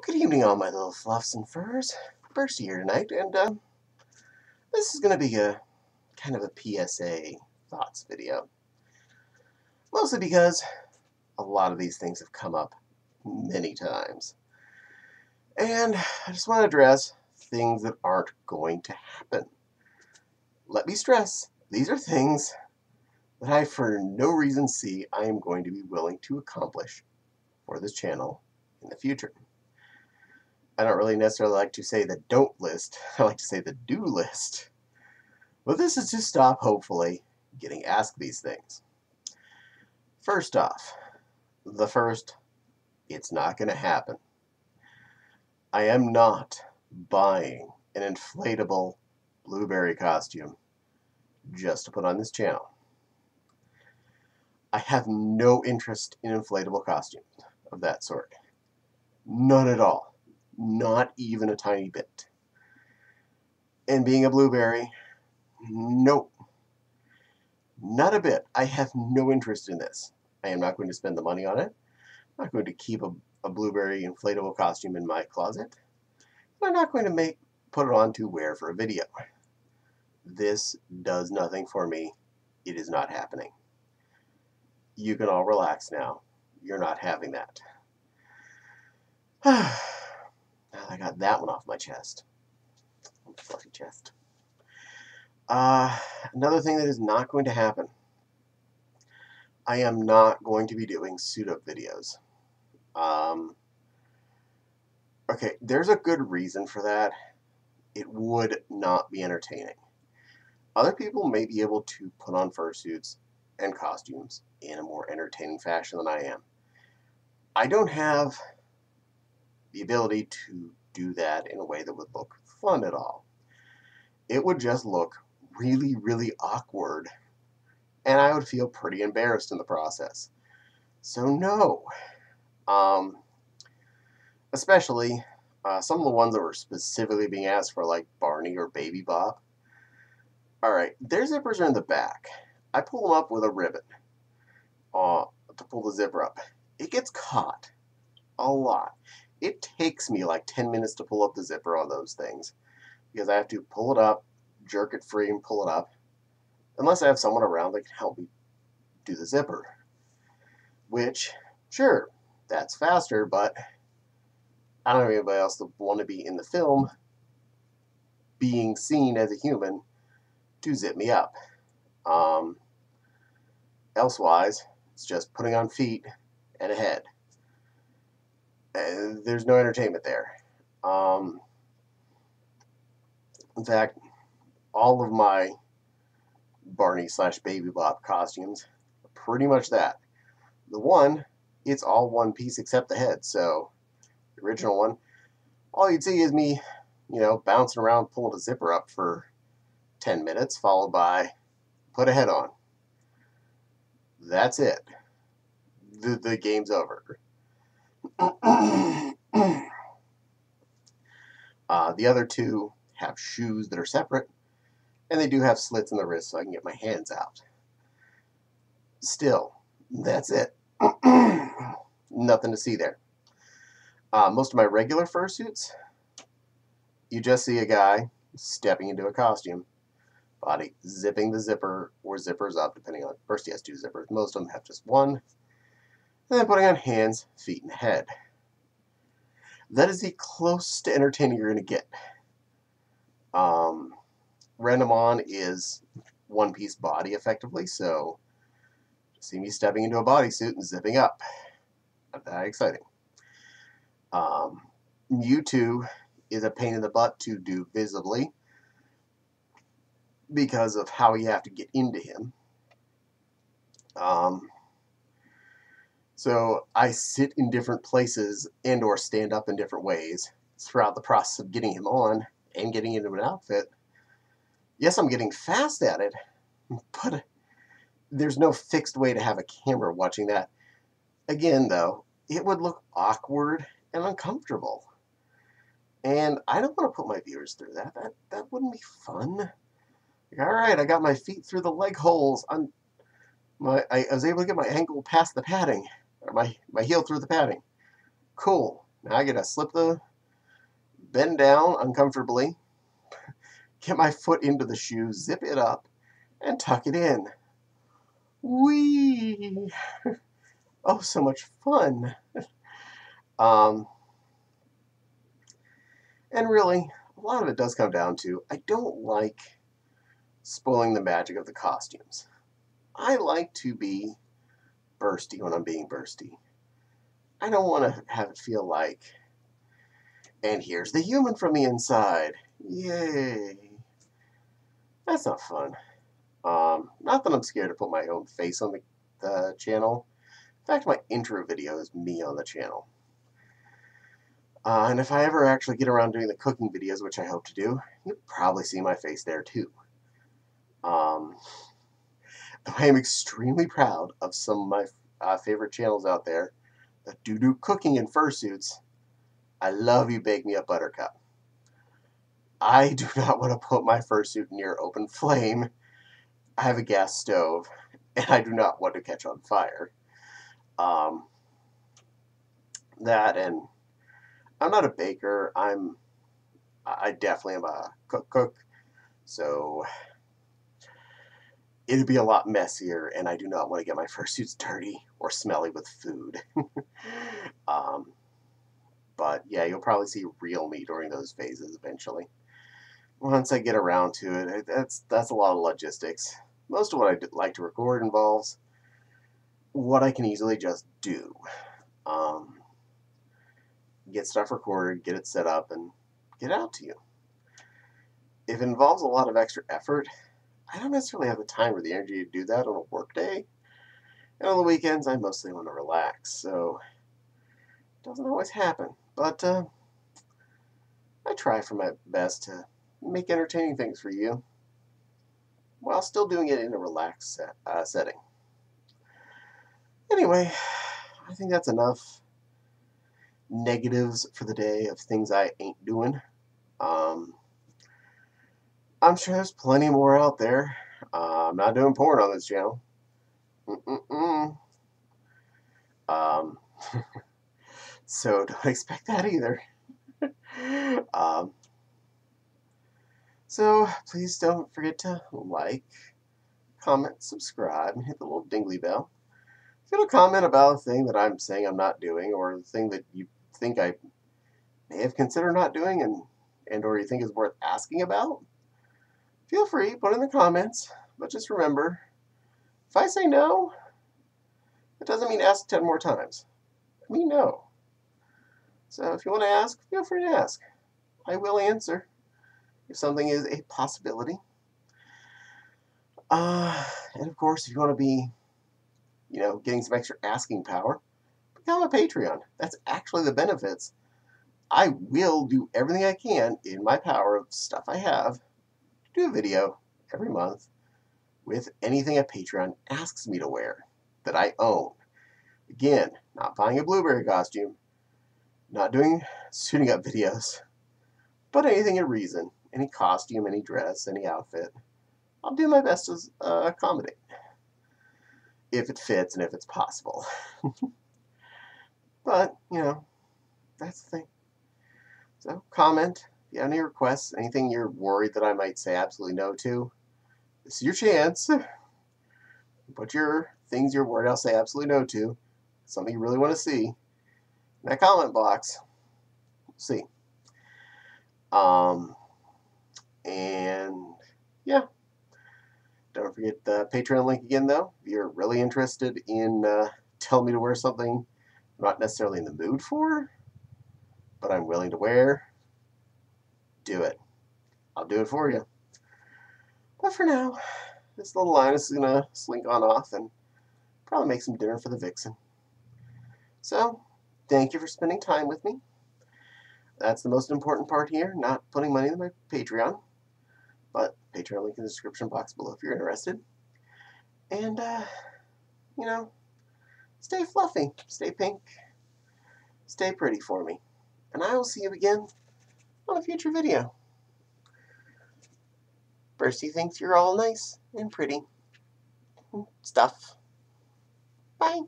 Good evening, all my little fluffs and furs. Bursty here tonight, and this is going to be a kind of a PSA thoughts video. Mostly because a lot of these things have come up many times. And I just want to address things that aren't going to happen. Let me stress, these are things that I for no reason see I am going to be willing to accomplish for this channel in the future. I don't really necessarily like to say the don't list. I like to say the do list. But this is to stop, hopefully, getting asked these things. First off, it's not going to happen. I am not buying an inflatable blueberry costume just to put on this channel. I have no interest in inflatable costumes of that sort. None at all. Not even a tiny bit. And being a blueberry, nope. Not a bit. I have no interest in this. I am not going to spend the money on it. I'm not going to keep a blueberry inflatable costume in my closet. I'm not going to put it on to wear for a video. This does nothing for me. It is not happening. You can all relax now. You're not having that. Now I got that one off my chest. Fluffy chest. Another thing that is not going to happen. I am not going to be doing suit-up videos. Okay, there's a good reason for that. It would not be entertaining. Other people may be able to put on fursuits and costumes in a more entertaining fashion than I am. I don't have the ability to do that in a way that would look fun at all. It would just look really, really awkward, and I would feel pretty embarrassed in the process. So no. Especially some of the ones that were specifically being asked for, like Barney or Baby Bop. Alright, their zippers are in the back. I pull them up with a ribbon to pull the zipper up. It gets caught a lot. It takes me like 10 minutes to pull up the zipper on those things because I have to pull it up, jerk it free, and pull it up. Unless I have someone around that can help me do the zipper. Which, sure, that's faster, but I don't have anybody else that want to be in the film being seen as a human to zip me up. Elsewise, it's just putting on feet and a head. There's no entertainment there. In fact, all of my Barney/Baby Bop costumes are pretty much that. The one, it's all one piece except the head. So, the original one, all you'd see is me, bouncing around pulling a zipper up for 10 minutes, followed by put a head on. That's it. The game's over. The other two have shoes that are separate, and they do have slits in the wrist so I can get my hands out. Still, that's it. Nothing to see there. Most of my regular fursuits, you just see a guy stepping into a costume, body zipping the zipper or zippers up, depending on. Bursty has 2 zippers. Most of them have just one. And then putting on hands, feet, and head. That is the closest to entertaining you're going to get. Random on is one-piece body, effectively, so see me stepping into a bodysuit and zipping up. Not that exciting. Mewtwo is a pain in the butt to do visibly because of how you have to get into him. So I sit in different places and or stand up in different ways throughout the process of getting him on and getting into an outfit. Yes, I'm getting fast at it, but there's no fixed way to have a camera watching that. Again, though, it would look awkward and uncomfortable. And I don't want to put my viewers through that. That wouldn't be fun. Like, all right, I got my feet through the leg holes. I was able to get my ankle past the padding, or my heel through the padding. Cool. Now I gotta bend down uncomfortably, get my foot into the shoe, zip it up, and tuck it in. Whee! Oh, so much fun. Um, and really, a lot of it does come down to I don't like spoiling the magic of the costumes. I like to be bursty when I'm being bursty. I don't want to have it feel like, and here's the human from the inside. Yay. That's not fun. Not that I'm scared to put my own face on the channel. In fact, my intro video is me on the channel. And if I ever actually get around doing the cooking videos, which I hope to do, you'll probably see my face there too. I am extremely proud of some of my favorite channels out there that do cooking in fursuits. I love you, Bake Me a Buttercup. I do not want to put my fursuit near open flame. I have a gas stove, and I do not want to catch on fire. That, and I'm not a baker. I definitely am a cook. So it'd be a lot messier, and I do not want to get my fursuits dirty or smelly with food. But yeah, you'll probably see real me during those phases eventually. Once I get around to it, that's a lot of logistics. Most of what I like to record involves what I can easily just do. Get stuff recorded, get it set up, and get it out to you. If it involves a lot of extra effort, I don't necessarily have the time or the energy to do that on a work day. And on the weekends, I mostly want to relax, so it doesn't always happen. But I try for my best to make entertaining things for you while still doing it in a relaxed setting. Anyway, I think that's enough negatives for the day of things I ain't doing. I'm sure there's plenty more out there. I'm not doing porn on this channel. So don't expect that either. So please don't forget to like, comment, subscribe, and hit the little dingly bell. If you have a comment about a thing that I'm saying I'm not doing, or a thing that you think I may have considered not doing and or you think is worth asking about, feel free, put it in the comments. But just remember, if I say no, it doesn't mean ask 10 more times. I mean no. So if you want to ask, feel free to ask. I will answer if something is a possibility. And of course, if you want to be, getting some extra asking power, become a Patreon. That's actually the benefits. I will do everything I can in my power of stuff I have to do a video every month with anything a Patreon asks me to wear that I own. Again, not buying a blueberry costume, not doing suiting up videos, but anything in reason, any costume, any dress, any outfit, I'll do my best to accommodate if it fits and if it's possible. But, that's the thing. So comment if you have any requests, anything you're worried that I might say absolutely no to. This is your chance. Put your things you're worried I'll say absolutely no to, something you really want to see, in that comment box. We'll see. And yeah, don't forget the Patreon link again, though. If you're really interested in telling me to wear something I'm not necessarily in the mood for, but I'm willing to wear, do it. I'll do it for you. But for now, this little Linus is going to slink on off and probably make some dinner for the vixen. So, thank you for spending time with me. That's the most important part here, not putting money in my Patreon. But Patreon link in the description box below if you're interested. And, stay fluffy, stay pink, stay pretty for me. And I will see you again on a future video. Bursty thinks you're all nice and pretty and stuff. Bye.